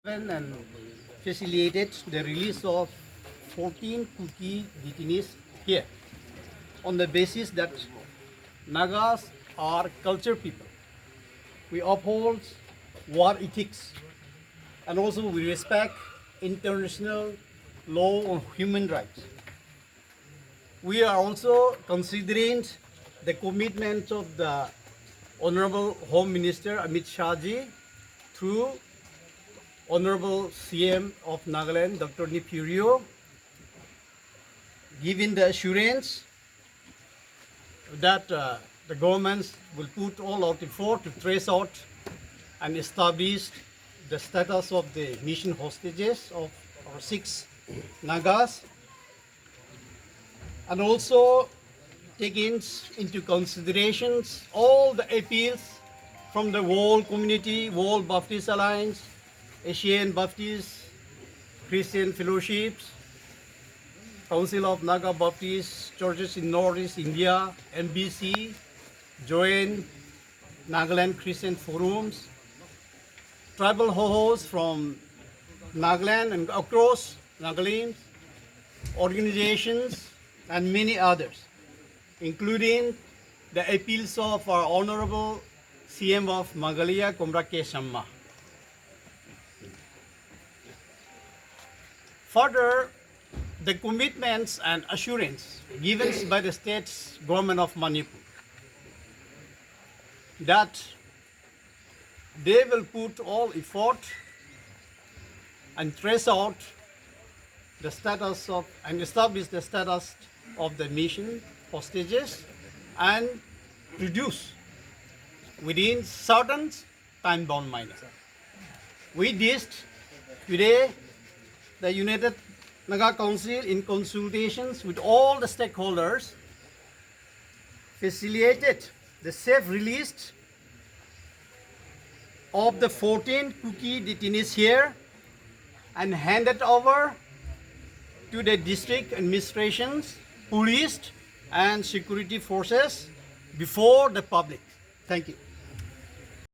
and facilitated the release of 14 Kuki detainees here on the basis that Nagas are culture people. We uphold war ethics and also we respect international law on human rights. We are also considering the commitment of the Honorable Home Minister Amit Shahji through Honorable CM of Nagaland, Dr. Nipurio, giving the assurance that the government will put all out effort to trace out and establish the status of the mission hostages of our 6 Nagas, and also taking into considerations all the appeals from the world community, World Baptist Alliance, Asian Baptist Christian Fellowships, Council of Naga Baptist Churches in Northeast India, MBC, Join Nagaland Christian Forums, tribal hohos from Nagaland and across Nagaland, organizations, and many others, including the appeals of our Honorable CM of Magalia, Comrade K. Shamma. Further, the commitments and assurance given by the state's government of Manipur that they will put all effort and trace out the status of and establish the status of the mission hostages and produce within certain time-bound manner. With this, today, the United Naga Council, in consultations with all the stakeholders, facilitated the safe release of the 14 Kuki detainees here and handed over to the district administrations, police, and security forces before the public. Thank you.